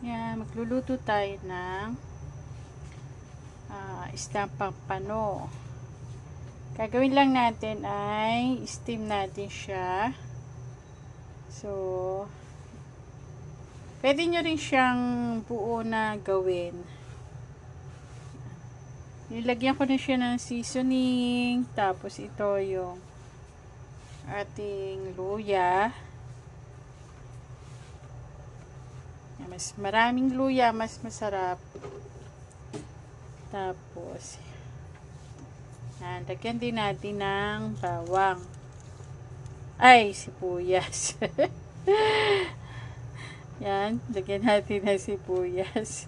Yan, magluluto tayo ng isdang pampano. Gagawin lang natin ay steam natin siya. So, pwede nyo rin siyang buo na gawin. Nilagyan ko na siya ng seasoning. Tapos ito yung ating luya. Mas maraming luya, mas masarap. Tapos, lagyan din natin ng bawang. Ay, sibuyas. Yan, lagyan natin ng sibuyas.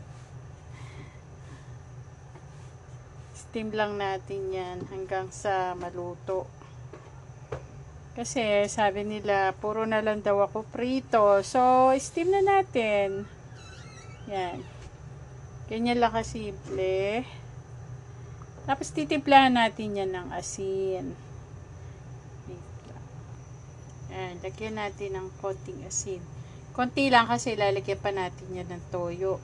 Steam lang natin yan hanggang sa maluto. Kasi sabi nila, puro na lang daw ako prito. So, steam na natin. Yan. Ganyan lang kasimple. Tapos titimplahan natin yan ng asin. Yan. Lagyan natin ng konting asin. Konti lang kasi lalagyan pa natin yan ng toyo.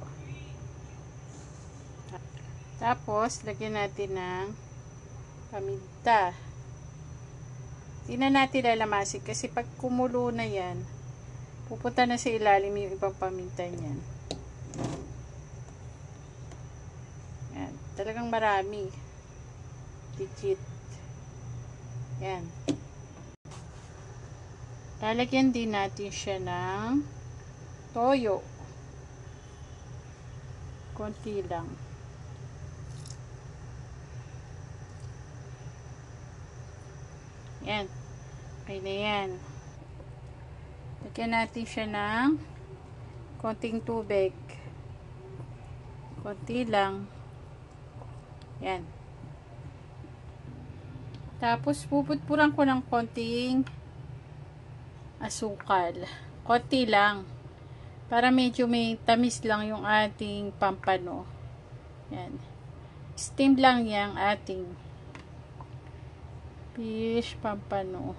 Tapos, lagyan natin ng paminta. Tingnan natin lalamasin kasi pag kumulo na yan, pupunta na sa ilalim yung ibang paminta niyan. Yan. Talagang marami. Legit. Yan. Lalagyan din natin siya ng toyo. Konti lang. Yan. Okay na yan. Lagyan natin siya ng konting tubig. Konti lang. Yan. Tapos, puputpuran ko ng konting asukal. Konti lang. Para medyo may tamis lang yung ating pampano. Yan. Steam lang yung ating fish pampano.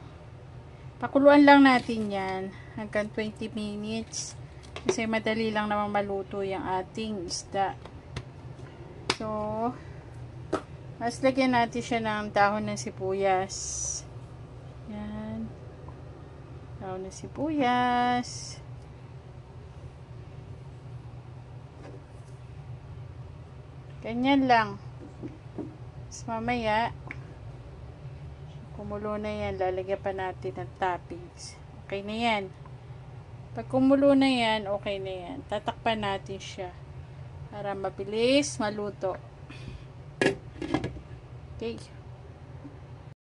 Pakuluan lang natin yan hanggang 20 minutes kasi madali lang naman maluto yung ating isda. So, mas lagyan natin siya ng dahon ng sibuyas. Yan. Dahon ng sibuyas. Ganyan lang. Tapos mamaya, kumulo na yan, lalagyan pa natin ng toppings. Okay na yan. Pag kumulo na yan, okay na yan. Tatakpan natin siya para mabilis maluto. Okay.